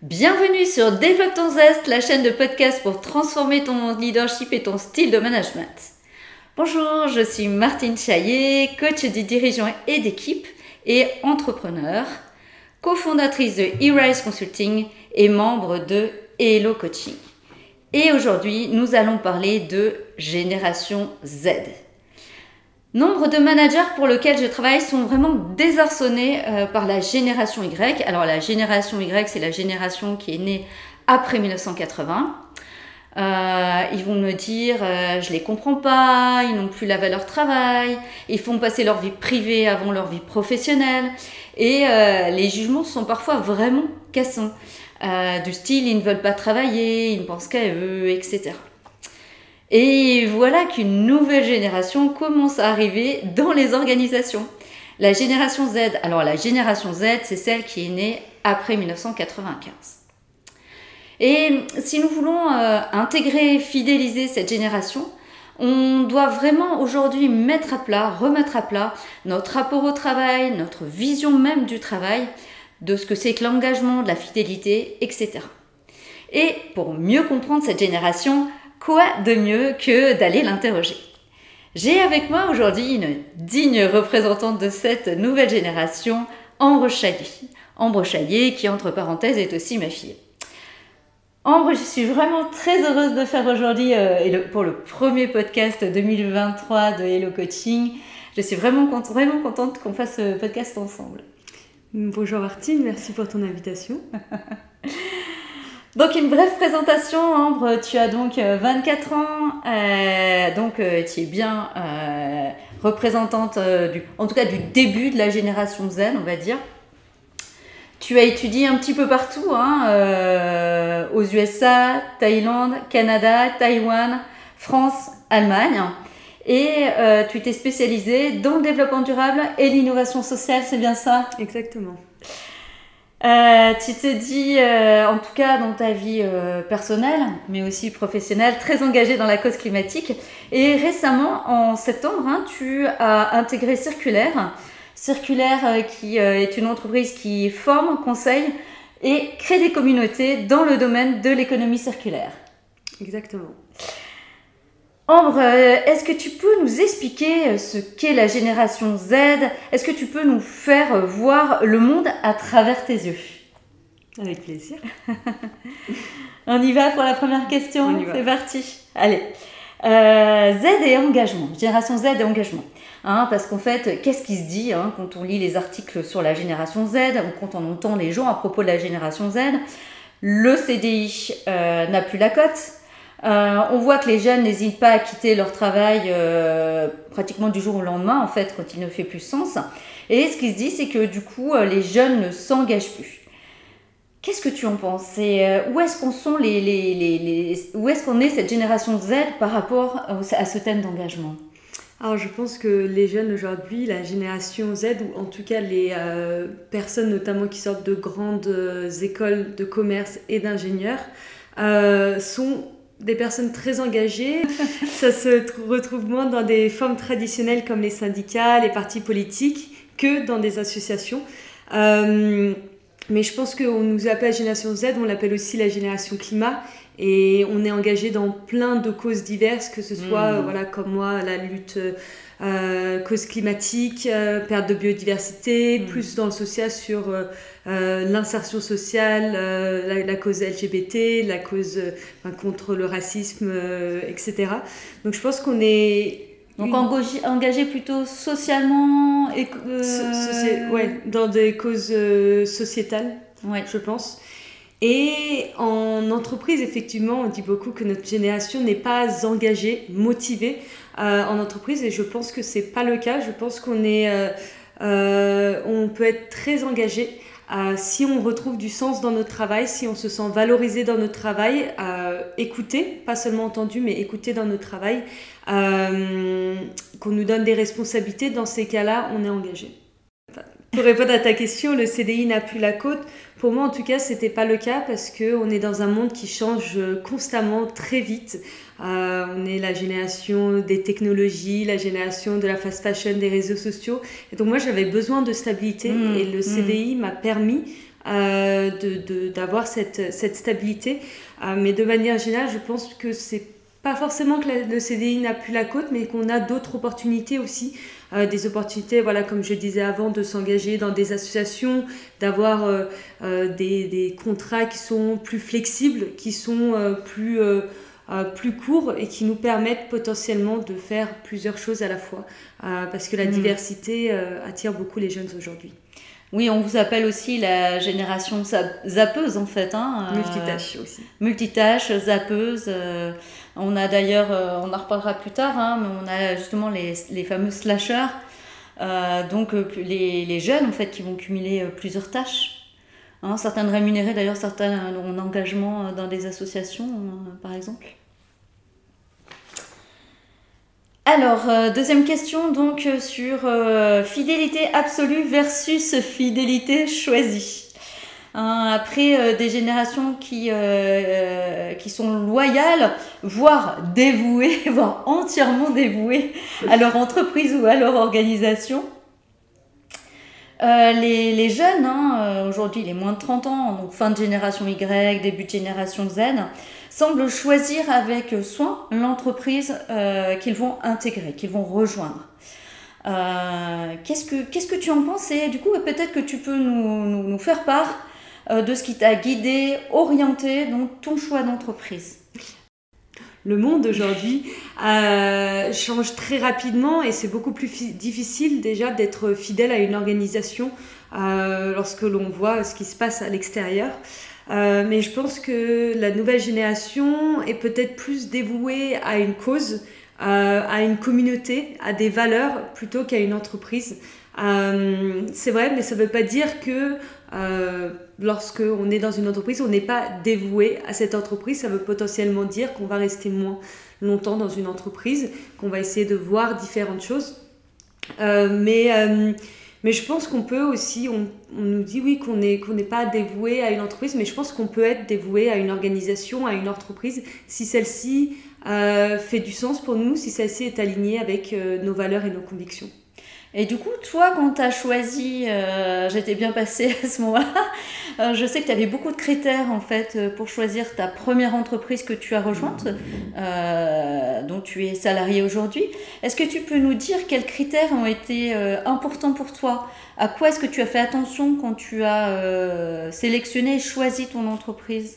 Bienvenue sur Développe ton Zest, la chaîne de podcast pour transformer ton leadership et ton style de management. Bonjour, je suis Martine Chaillet, coach des dirigeants et d'équipe et entrepreneur, cofondatrice de eRise Consulting et membre de Hello Coaching. Et aujourd'hui, nous allons parler de génération Z. Nombre de managers pour lesquels je travaille sont vraiment désarçonnés par la génération Y. Alors la génération Y, c'est la génération qui est née après 1980. Ils vont me dire je les comprends pas, ils n'ont plus la valeur travail, ils font passer leur vie privée avant leur vie professionnelle et les jugements sont parfois vraiment cassants. Du style ils ne veulent pas travailler, ils ne pensent qu'à eux, etc. Et voilà qu'une nouvelle génération commence à arriver dans les organisations. La génération Z. Alors la génération Z, c'est celle qui est née après 1995. Et si nous voulons intégrer, fidéliser cette génération, on doit vraiment aujourd'hui remettre à plat notre rapport au travail, notre vision même du travail, de ce que c'est que l'engagement, de la fidélité, etc. Et pour mieux comprendre cette génération, quoi de mieux que d'aller l'interroger? J'ai avec moi aujourd'hui une digne représentante de cette nouvelle génération, Ambre Chaillet. Ambre Chaillet, qui entre parenthèses est aussi ma fille. Ambre, je suis vraiment très heureuse de faire aujourd'hui pour le premier podcast 2023 de Hello Coaching. Je suis vraiment contente qu'on fasse ce podcast ensemble. Bonjour Martine, merci pour ton invitation. Donc une brève présentation, Ambre, tu as donc 24 ans, tu es bien représentante en tout cas du début de la génération Z, on va dire. Tu as étudié un petit peu partout, aux USA, Thaïlande, Canada, Taïwan, France, Allemagne. Et tu t'es spécialisée dans le développement durable et l'innovation sociale, c'est bien ça? Exactement. Tu te dis, en tout cas dans ta vie personnelle, mais aussi professionnelle, très engagée dans la cause climatique. Et récemment, en septembre, tu as intégré Circulaire. Circulaire qui est une entreprise qui forme, conseille et crée des communautés dans le domaine de l'économie circulaire. Exactement. Ambre, est-ce que tu peux nous expliquer ce qu'est la génération Z? Est-ce que tu peux nous faire voir le monde à travers tes yeux? Avec plaisir. On y va pour la première question? On y va. C'est parti. Allez. Z et engagement. Génération Z et engagement. Parce qu'en fait, qu'est-ce qui se dit quand on lit les articles sur la génération Z ou quand on entend les gens à propos de la génération Z? Le CDI n'a plus la cote. On voit que les jeunes n'hésitent pas à quitter leur travail pratiquement du jour au lendemain, en fait, quand il ne fait plus sens. Et ce qui se dit, c'est que du coup, les jeunes ne s'engagent plus. Qu'est-ce que tu en penses? Et où est-ce qu'on sont où est-ce qu'on est cette génération Z par rapport à ce thème d'engagement? Alors je pense que les jeunes aujourd'hui, la génération Z, ou en tout cas les personnes notamment qui sortent de grandes écoles de commerce et d'ingénieurs, sont des personnes très engagées. Ça se retrouve moins dans des formes traditionnelles comme les syndicats, les partis politiques, que dans des associations. Mais je pense qu'on nous appelle la génération Z, on l'appelle aussi la génération climat. Et on est engagé dans plein de causes diverses, que ce soit, comme moi, la lutte cause climatique, perte de biodiversité, plus dans le social sur l'insertion sociale, la cause LGBT, la cause contre le racisme, etc. Donc je pense qu'on est... Donc engagé plutôt socialement et dans des causes sociétales, je pense. Et en entreprise, effectivement, on dit beaucoup que notre génération n'est pas engagée, motivée en entreprise, et je pense que c'est pas le cas. Je pense qu'on peut être très engagé si on retrouve du sens dans notre travail, si on se sent valorisé dans notre travail, écouté, pas seulement entendu, mais écouté dans notre travail, qu'on nous donne des responsabilités. Dans ces cas-là, on est engagé. Pour répondre à ta question, le CDI n'a plus la cote. Pour moi, en tout cas, c'était pas le cas parce qu'on est dans un monde qui change constamment, très vite. On est la génération des technologies, la génération de la fast fashion, des réseaux sociaux. Et donc moi, j'avais besoin de stabilité et le CDI m'a permis d'avoir cette stabilité. Mais de manière générale, je pense que c'est pas forcément que le CDI n'a plus la cote, mais qu'on a d'autres opportunités aussi. Des opportunités, voilà, comme je disais avant, de s'engager dans des associations, d'avoir des contrats qui sont plus flexibles, qui sont plus courts et qui nous permettent potentiellement de faire plusieurs choses à la fois. Parce que la diversité attire beaucoup les jeunes aujourd'hui. Oui, on vous appelle aussi la génération zappeuse en fait. Multitâche aussi. Multitâche, zappeuse. On a d'ailleurs, on en reparlera plus tard, mais on a justement les fameux slashers. Donc les jeunes en fait qui vont cumuler plusieurs tâches. Certaines rémunérées d'ailleurs, certaines ont un engagement dans des associations par exemple. Alors, deuxième question donc sur fidélité absolue versus fidélité choisie. Après des générations qui sont loyales, voire dévouées, voire entièrement dévouées à leur entreprise ou à leur organisation. Les jeunes, aujourd'hui les moins de 30 ans, donc fin de génération Y, début de génération Z, semblent choisir avec soin l'entreprise qu'ils vont intégrer, qu'ils vont rejoindre. Qu'est-ce que tu en penses? Et du coup, peut-être que tu peux nous faire part de ce qui t'a guidé, orienté dans ton choix d'entreprise. Le monde aujourd'hui change très rapidement et c'est beaucoup plus difficile déjà d'être fidèle à une organisation lorsque l'on voit ce qui se passe à l'extérieur. Mais je pense que la nouvelle génération est peut-être plus dévouée à une cause, à une communauté, à des valeurs plutôt qu'à une entreprise. C'est vrai, mais ça ne veut pas dire que lorsqu'on est dans une entreprise, on n'est pas dévoué à cette entreprise. Ça veut potentiellement dire qu'on va rester moins longtemps dans une entreprise, qu'on va essayer de voir différentes choses. Mais je pense qu'on peut aussi, on nous dit oui qu'on n'est pas dévoué à une entreprise, mais je pense qu'on peut être dévoué à une organisation, à une entreprise, si celle-ci fait du sens pour nous, si celle-ci est alignée avec nos valeurs et nos convictions. Et du coup, toi, quand tu as choisi, j'étais bien passée à ce moment-là, je sais que tu avais beaucoup de critères en fait pour choisir ta première entreprise que tu as rejointe, dont tu es salarié aujourd'hui. Est-ce que tu peux nous dire quels critères ont été importants pour toi? À quoi est-ce que tu as fait attention quand tu as sélectionné et choisi ton entreprise?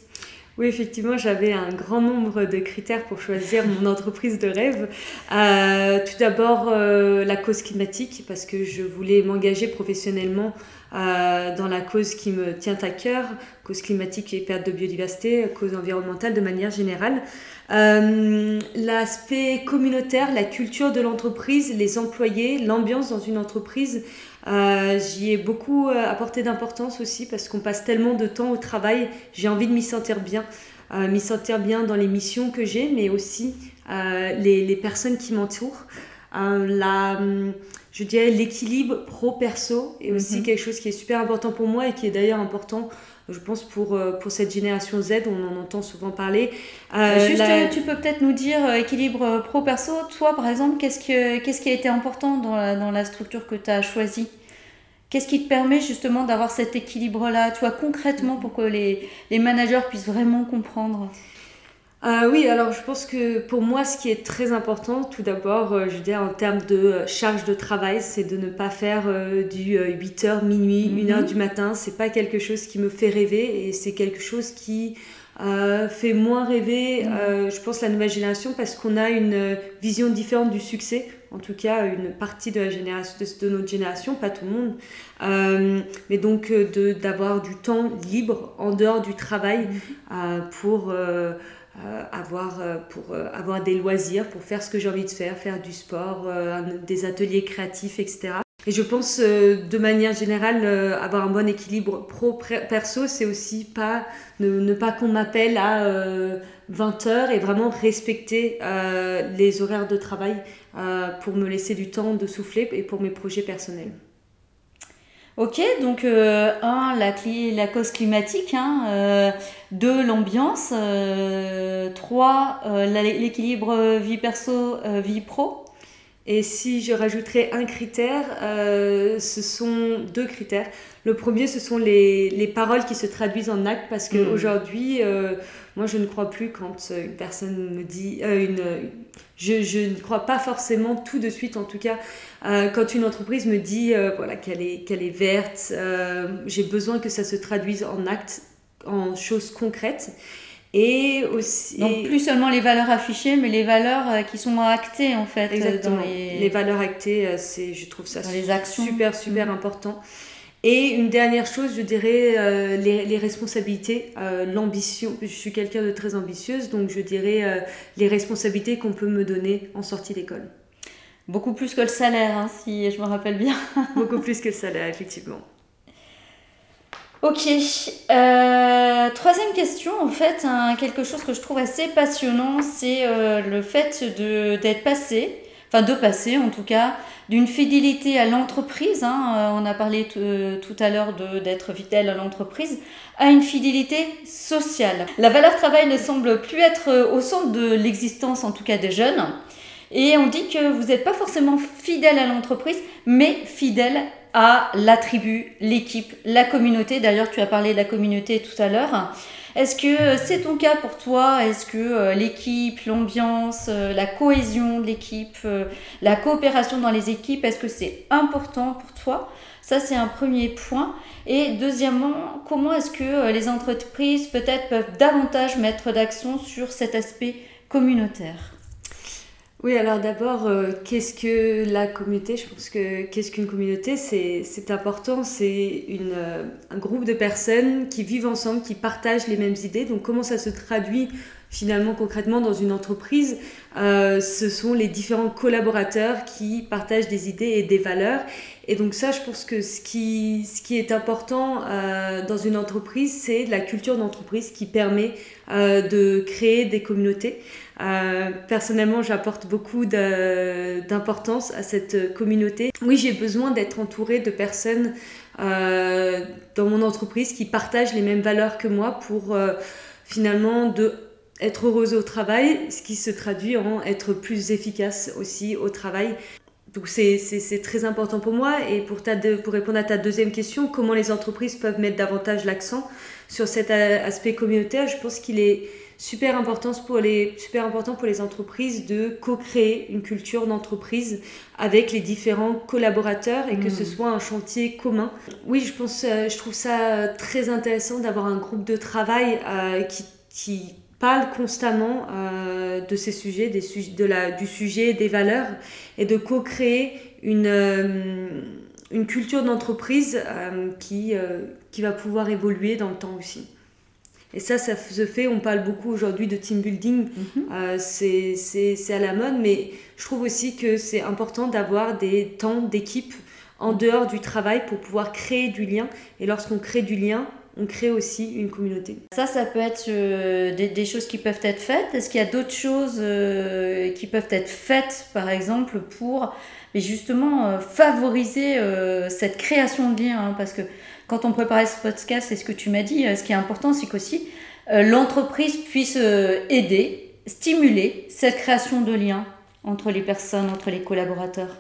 Oui, effectivement, j'avais un grand nombre de critères pour choisir mon entreprise de rêve. Tout d'abord, la cause climatique, parce que je voulais m'engager professionnellement dans la cause qui me tient à cœur, cause climatique et perte de biodiversité, cause environnementale de manière générale. L'aspect communautaire, la culture de l'entreprise, les employés, l'ambiance dans une entreprise, j'y ai beaucoup apporté d'importance aussi parce qu'on passe tellement de temps au travail. J'ai envie de m'y sentir bien dans les missions que j'ai, mais aussi les personnes qui m'entourent. Je dirais l'équilibre pro-perso est aussi quelque chose qui est super important pour moi et qui est d'ailleurs important, je pense, pour cette génération Z, on en entend souvent parler. Tu peux peut-être nous dire équilibre pro-perso. Toi, par exemple, qu'est-ce qui a été important dans la structure que tu as choisie? Qu'est-ce qui te permet justement d'avoir cet équilibre-là, tu vois, concrètement, pour que les managers puissent vraiment comprendre? Oui, alors je pense que pour moi, ce qui est très important, tout d'abord, je veux dire, en termes de charge de travail, c'est de ne pas faire du 8h, minuit, 1h du matin. C'est pas quelque chose qui me fait rêver et c'est quelque chose qui fait moins rêver, je pense, la nouvelle génération parce qu'on a une vision différente du succès. En tout cas, une partie de notre génération, pas tout le monde. Mais donc, d'avoir du temps libre en dehors du travail pour avoir des loisirs, pour faire ce que j'ai envie de faire du sport, des ateliers créatifs, etc. Et je pense, de manière générale, avoir un bon équilibre pro-perso, c'est aussi ne pas qu'on m'appelle à 20h et vraiment respecter les horaires de travail pour me laisser du temps de souffler et pour mes projets personnels. Ok, donc la cause climatique, hein, 2, l'ambiance, 3, l'équilibre vie perso, vie pro. Et si je rajouterais un critère, ce sont 2 critères. Le premier, ce sont les paroles qui se traduisent en actes, parce qu'aujourd'hui, moi, je ne crois plus quand une personne me dit... je ne crois pas forcément tout de suite, en tout cas, quand une entreprise me dit voilà, qu'elle est verte, j'ai besoin que ça se traduise en actes, en choses concrètes. Et aussi, donc plus seulement les valeurs affichées, mais les valeurs qui sont actées en fait. Exactement. Les valeurs actées, je trouve ça les actions. super important. Et une dernière chose, je dirais les responsabilités, l'ambition. Je suis quelqu'un de très ambitieuse, donc je dirais les responsabilités qu'on peut me donner en sortie d'école. Beaucoup plus que le salaire, hein, si je me rappelle bien. Beaucoup plus que le salaire, effectivement. Ok, troisième question, en fait, quelque chose que je trouve assez passionnant, c'est le fait de passer en tout cas, d'une fidélité à l'entreprise, hein, on a parlé tout à l'heure d'être fidèle à l'entreprise, à une fidélité sociale. La valeur travail ne semble plus être au centre de l'existence, en tout cas des jeunes, et on dit que vous n'êtes pas forcément fidèle à l'entreprise, mais fidèle à la tribu, l'équipe, la communauté. D'ailleurs, tu as parlé de la communauté tout à l'heure. Est-ce que c'est ton cas pour toi? Est-ce que l'équipe, l'ambiance, la cohésion de l'équipe, la coopération dans les équipes, est-ce que c'est important pour toi? Ça, c'est un premier point. Et deuxièmement, comment est-ce que les entreprises peut-être peuvent davantage mettre d'accent sur cet aspect communautaire? Oui, alors d'abord, qu'est-ce que la communauté? Je pense que qu'est-ce qu'une communauté? C'est important, c'est un groupe de personnes qui vivent ensemble, qui partagent les mêmes idées. Donc comment ça se traduit finalement concrètement dans une entreprise? Ce sont les différents collaborateurs qui partagent des idées et des valeurs. Et donc ça, je pense que ce qui est important dans une entreprise, c'est la culture d'entreprise qui permet de créer des communautés. Personnellement, j'apporte beaucoup d'importance à cette communauté. Oui, j'ai besoin d'être entourée de personnes dans mon entreprise qui partagent les mêmes valeurs que moi pour finalement être heureuse au travail, ce qui se traduit en être plus efficace aussi au travail. Donc c'est très important pour moi. Et pour répondre à ta deuxième question, comment les entreprises peuvent mettre davantage l'accent sur cet aspect communautaire, je pense qu'il est super important pour les entreprises de co-créer une culture d'entreprise avec les différents collaborateurs et que ce soit un chantier commun. Oui, je trouve ça très intéressant d'avoir un groupe de travail qui parle constamment de ces sujets, du sujet des valeurs et de co-créer une culture d'entreprise qui va pouvoir évoluer dans le temps aussi. Et ça se fait, on parle beaucoup aujourd'hui de team building, c'est à la mode, mais je trouve aussi que c'est important d'avoir des temps d'équipe en dehors du travail pour pouvoir créer du lien. Et lorsqu'on crée du lien, on crée aussi une communauté. Ça peut être des choses qui peuvent être faites. Est-ce qu'il y a d'autres choses qui peuvent être faites, par exemple, pour justement favoriser cette création de liens, hein, parce que quand on préparait ce podcast, c'est ce que tu m'as dit, ce qui est important, c'est qu'aussi l'entreprise puisse aider, stimuler cette création de liens entre les personnes, entre les collaborateurs.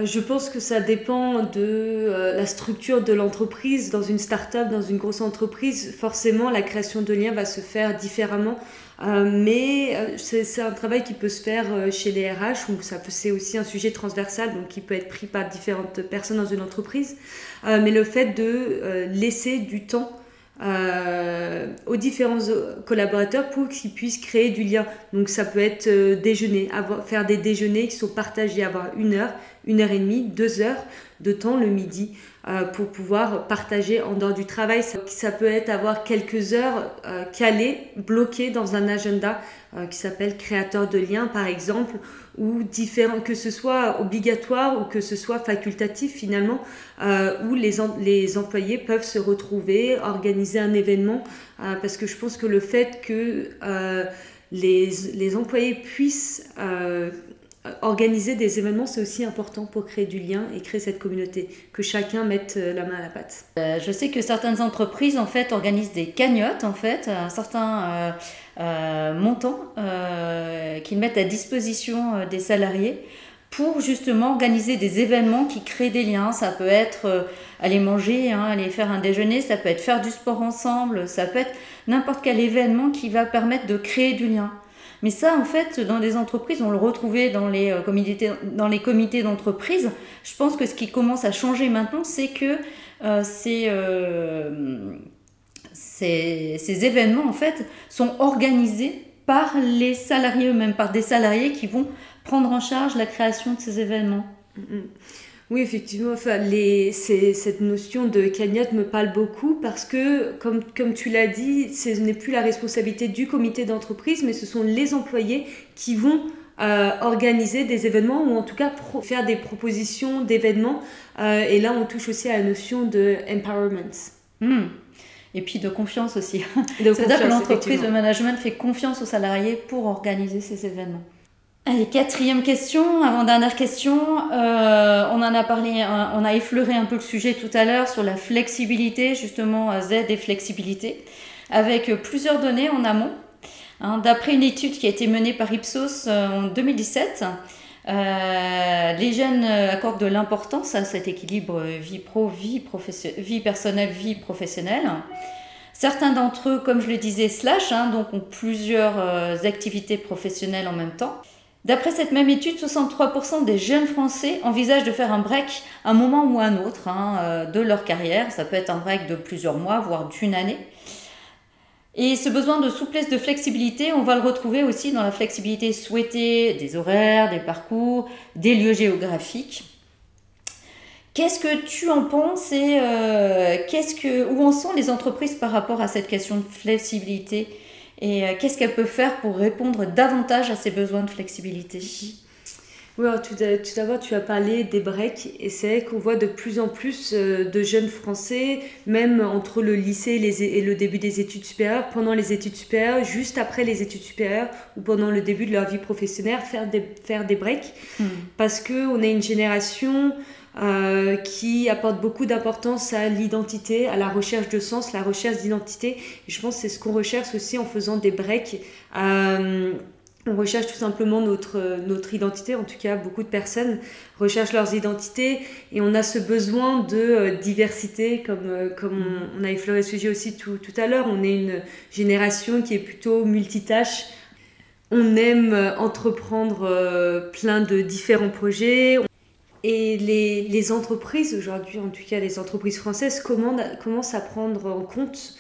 Je pense que ça dépend de la structure de l'entreprise. Dans une start-up, dans une grosse entreprise, forcément, la création de liens va se faire différemment. Mais c'est un travail qui peut se faire chez les RH, ou c'est aussi un sujet transversal, donc qui peut être pris par différentes personnes dans une entreprise. Mais le fait de laisser du temps aux différents collaborateurs pour qu'ils puissent créer du lien. Donc ça peut être déjeuner, faire des déjeuners qui sont partagés, avoir 1 heure, 1h30, 2 heures de temps le midi pour pouvoir partager en dehors du travail. Ça peut être avoir quelques heures calées, bloquées dans un agenda qui s'appelle créateur de liens par exemple, ou différents, que ce soit obligatoire ou que ce soit facultatif finalement, où les employés peuvent se retrouver, organiser un événement, parce que je pense que le fait que les employés puissent organiser des événements, c'est aussi important pour créer du lien et créer cette communauté, que chacun mette la main à la pâte. Je sais que certaines entreprises en fait organisent des cagnottes en fait, un certain montant qu'ils mettent à disposition des salariés pour justement organiser des événements qui créent des liens. Ça peut être aller manger, aller faire un déjeuner, ça peut être faire du sport ensemble, ça peut être n'importe quel événement qui va permettre de créer du lien. Mais ça, en fait, dans les entreprises, on le retrouvait dans les comités d'entreprise. Je pense que ce qui commence à changer maintenant, c'est que ces événements, en fait, sont organisés par les salariés eux-mêmes, par des salariés qui vont prendre en charge la création de ces événements. Oui, effectivement, enfin, cette notion de cagnotte me parle beaucoup parce que, comme tu l'as dit, ce n'est plus la responsabilité du comité d'entreprise, mais ce sont les employés qui vont organiser des événements ou en tout cas faire des propositions d'événements. Et là, on touche aussi à la notion de empowerment. Et puis de confiance aussi. C'est-à-dire que l'entreprise, le management fait confiance aux salariés pour organiser ces événements. Allez, quatrième question, avant-dernière question. On en a parlé, on a effleuré un peu le sujet tout à l'heure sur la flexibilité, justement Z et flexibilité, avec plusieurs données en amont. D'après une étude qui a été menée par Ipsos en 2017, les jeunes accordent de l'importance à cet équilibre vie personnelle, vie professionnelle. Certains d'entre eux, comme je le disais, donc ont plusieurs activités professionnelles en même temps. D'après cette même étude, 63% des jeunes Français envisagent de faire un break à un moment ou à un autre de leur carrière. Ça peut être un break de plusieurs mois, voire d'une année. Et ce besoin de souplesse, de flexibilité, on va le retrouver aussi dans la flexibilité souhaitée des horaires, des parcours, des lieux géographiques. Qu'est-ce que tu en penses et où en sont les entreprises par rapport à cette question de flexibilité et qu'est-ce qu'elles peuvent faire pour répondre davantage à ces besoins de flexibilité? Oui, alors tout d'abord, tu as parlé des breaks et c'est vrai qu'on voit de plus en plus de jeunes Français, même entre le lycée et le début des études supérieures, pendant les études supérieures, juste après les études supérieures ou pendant le début de leur vie professionnelle, faire des breaks parce qu'on est une génération qui apporte beaucoup d'importance à l'identité, à la recherche de sens, la recherche d'identité. Et je pense que c'est ce qu'on recherche aussi en faisant des breaks. On recherche tout simplement notre identité, en tout cas beaucoup de personnes recherchent leurs identités et on a ce besoin de diversité comme on a effleuré ce sujet aussi tout à l'heure. On est une génération qui est plutôt multitâche. On aime entreprendre plein de différents projets. Et les entreprises aujourd'hui, en tout cas les entreprises françaises, commencent à prendre en compte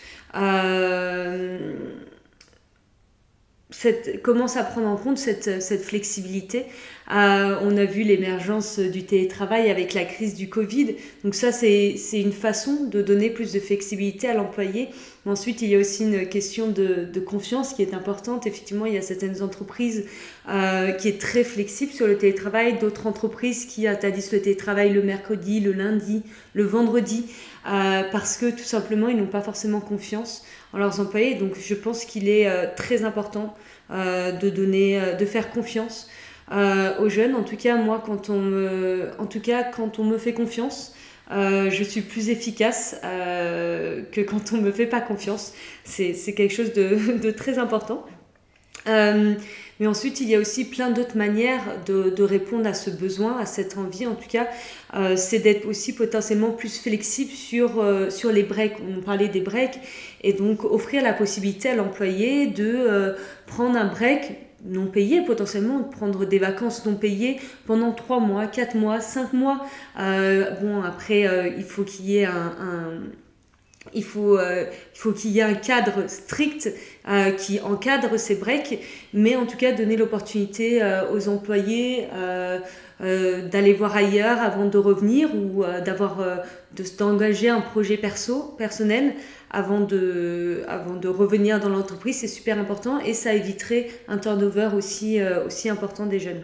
cette flexibilité. On a vu l'émergence du télétravail avec la crise du Covid. Donc ça, c'est une façon de donner plus de flexibilité à l'employé. Mais ensuite, il y a aussi une question de confiance qui est importante. Effectivement, il y a certaines entreprises qui est très flexible sur le télétravail, d'autres entreprises qui interdisent le télétravail le mercredi, le lundi, le vendredi, parce que tout simplement, ils n'ont pas forcément confiance en leurs employés. Donc je pense qu'il est très important de faire confiance aux jeunes. En tout cas, moi, quand on me fait confiance, je suis plus efficace que quand on me fait pas confiance. C'est quelque chose de très important. Mais ensuite, il y a aussi plein d'autres manières de répondre à ce besoin, à cette envie. En tout cas, c'est d'être aussi potentiellement plus flexible sur les breaks. On parlait des breaks et donc offrir la possibilité à l'employé de prendre un break non payé, potentiellement de prendre des vacances non payées pendant 3 mois, 4 mois, 5 mois. Après, il faut qu'il y ait il faut qu'il y ait un cadre strict qui encadre ces breaks, mais en tout cas donner l'opportunité aux employés d'aller voir ailleurs avant de revenir ou d'engager un projet personnel avant de revenir dans l'entreprise. C'est super important et ça éviterait un turnover aussi important des jeunes.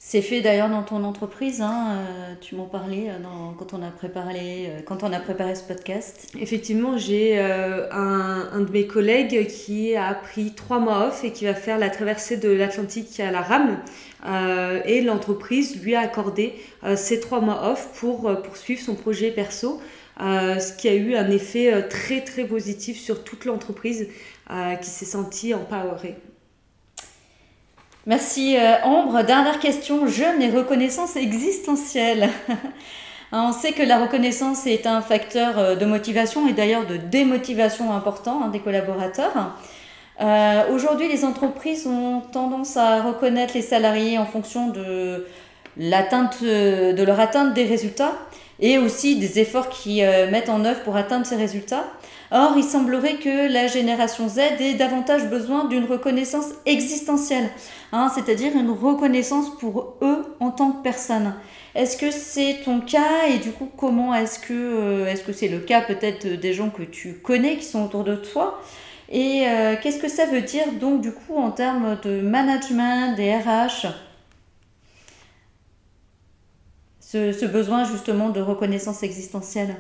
C'est fait d'ailleurs dans ton entreprise, hein, tu m'en parlais quand on a préparé ce podcast. Effectivement, j'ai un de mes collègues qui a pris 3 mois off et qui va faire la traversée de l'Atlantique à la rame. Et l'entreprise lui a accordé ces 3 mois off pour poursuivre son projet perso, ce qui a eu un effet très très positif sur toute l'entreprise qui s'est sentie empowerée. Merci Ambre. Dernière question, jeûne et reconnaissance existentielle. On sait que la reconnaissance est un facteur de motivation et d'ailleurs de démotivation important des collaborateurs. Aujourd'hui, les entreprises ont tendance à reconnaître les salariés en fonction de leur atteinte des résultats et aussi des efforts qu'ils mettent en œuvre pour atteindre ces résultats. Or, il semblerait que la génération Z ait davantage besoin d'une reconnaissance existentielle, c'est-à-dire une reconnaissance pour eux en tant que personne. Est-ce que c'est ton cas et du coup, comment est-ce que c'est le cas peut-être des gens que tu connais qui sont autour de toi? Et qu'est-ce que ça veut dire donc du coup en termes de management, des RH, ce besoin justement de reconnaissance existentielle?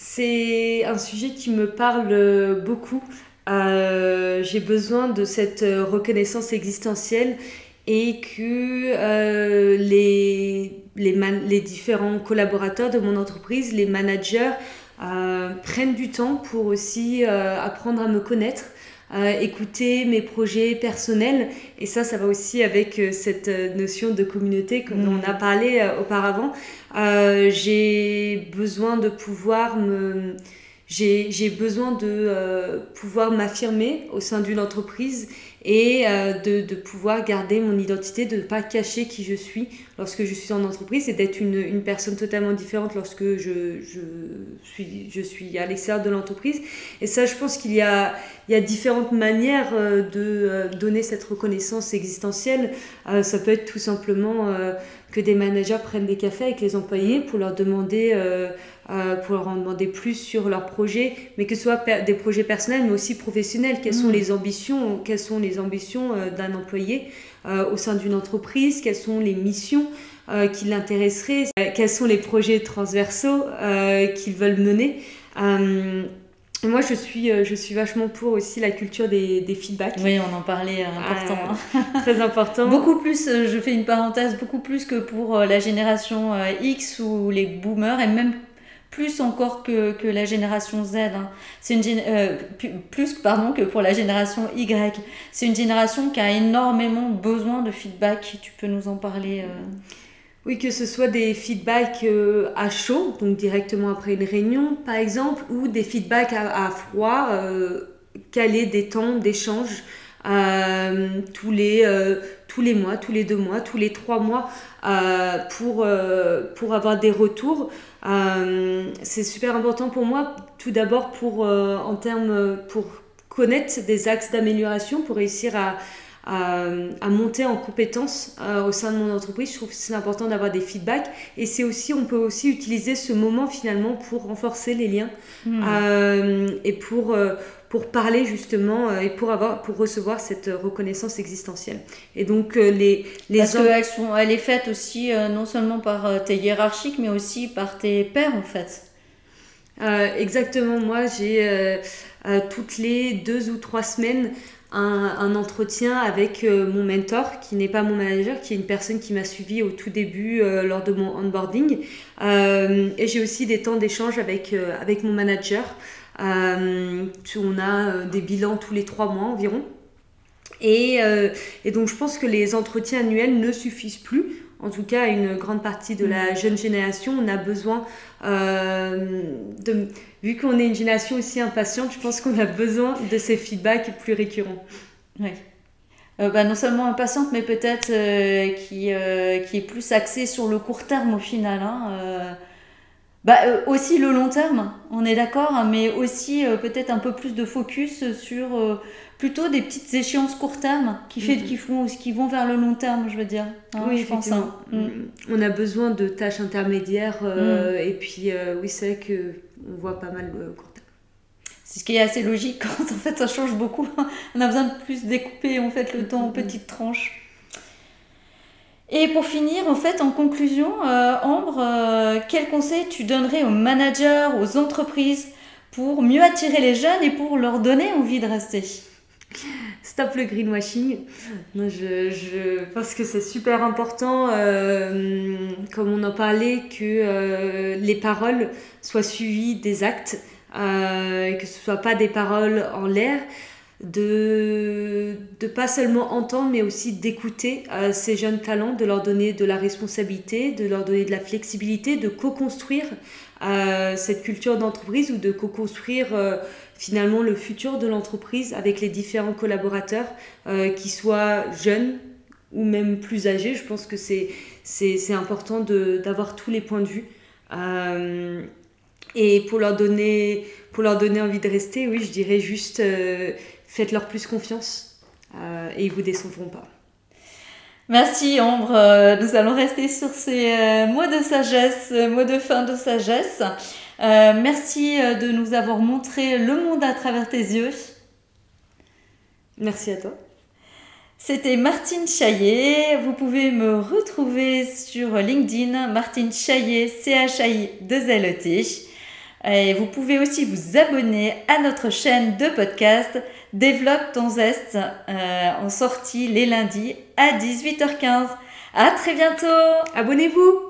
C'est un sujet qui me parle beaucoup. J'ai besoin de cette reconnaissance existentielle et que les différents collaborateurs de mon entreprise, les managers, prennent du temps pour aussi apprendre à me connaître, écouter mes projets personnels. Et ça va aussi avec cette notion de communauté dont on a parlé auparavant. J'ai besoin de pouvoir pouvoir m'affirmer au sein d'une entreprise et de pouvoir garder mon identité, de ne pas cacher qui je suis lorsque je suis en entreprise et d'être une personne totalement différente lorsque je suis à l'extérieur de l'entreprise. Et ça, je pense qu'il y a différentes manières de donner cette reconnaissance existentielle. Ça peut être tout simplement que des managers prennent des cafés avec les employés pour leur en demander plus sur leurs projets, mais que ce soit des projets personnels mais aussi professionnels. Quelles sont les ambitions d'un employé au sein d'une entreprise, quelles sont les missions qui l'intéresseraient, quels sont les projets transversaux qu'ils veulent mener. Moi, je suis vachement pour aussi la culture des feedbacks. Oui, on en parlait, important. Très important. Beaucoup plus, je fais une parenthèse, beaucoup plus que pour la génération X ou les boomers, et même plus encore que la génération Z. C'est plus que pour la génération Y. C'est une génération qui a énormément besoin de feedback. Tu peux nous en parler Oui, que ce soit des feedbacks à chaud, donc directement après une réunion par exemple, ou des feedbacks à froid, caler des temps d'échange tous les mois, tous les 2 mois, tous les 3 mois pour avoir des retours. C'est super important pour moi, tout d'abord pour connaître des axes d'amélioration, pour réussir à monter en compétences au sein de mon entreprise. Je trouve que c'est important d'avoir des feedbacks et on peut aussi utiliser ce moment finalement pour renforcer les liens et pour parler justement et pour recevoir cette reconnaissance existentielle. Et donc parce qu'elle est faite aussi non seulement par tes hiérarchiques mais aussi par tes pairs en fait. Exactement, moi j'ai toutes les 2 ou 3 semaines un entretien avec mon mentor, qui n'est pas mon manager, qui est une personne qui m'a suivi au tout début lors de mon onboarding. Et j'ai aussi des temps d'échange avec mon manager. On a des bilans tous les 3 mois environ. Et donc je pense que les entretiens annuels ne suffisent plus. En tout cas, une grande partie de la jeune génération, on a besoin vu qu'on est une génération aussi impatiente, je pense qu'on a besoin de ces feedbacks plus récurrents. Oui. Non seulement impatiente, mais peut-être qui est plus axée sur le court terme au final. Aussi le long terme, on est d'accord, mais aussi peut-être un peu plus de focus sur plutôt des petites échéances court terme qui vont vers le long terme, je veux dire. Oui, je pense. On a besoin de tâches intermédiaires et puis oui, c'est vrai qu'on voit pas mal court terme. C'est ce qui est assez logique quand en fait ça change beaucoup. On a besoin de plus découper en fait le temps en petites tranches. Et Et pour finir, en fait, en conclusion, Ambre, quel conseil tu donnerais aux managers, aux entreprises pour mieux attirer les jeunes et pour leur donner envie de rester? Stop le greenwashing. Moi, je pense que c'est super important, comme on en parlait, que les paroles soient suivies des actes, que ce ne soit pas des paroles en l'air, de pas seulement entendre, mais aussi d'écouter ces jeunes talents, de leur donner de la responsabilité, de leur donner de la flexibilité, de co-construire cette culture d'entreprise ou de co-construire finalement le futur de l'entreprise avec les différents collaborateurs, qui soient jeunes ou même plus âgés. Je pense que c'est important d'avoir tous les points de vue. Et pour leur donner envie de rester, oui, je dirais juste faites-leur plus confiance et ils ne vous décevront pas. Merci Ambre, nous allons rester sur ces mots de sagesse, mots de fin de sagesse. Merci de nous avoir montré le monde à travers tes yeux. Merci à toi. C'était Martine Chaillet. Vous pouvez me retrouver sur LinkedIn, Martine Chaillet, CHAI2LET. Et vous pouvez aussi vous abonner à notre chaîne de podcast Développe ton zeste, en sortie les lundis à 18h15. À très bientôt. Abonnez-vous.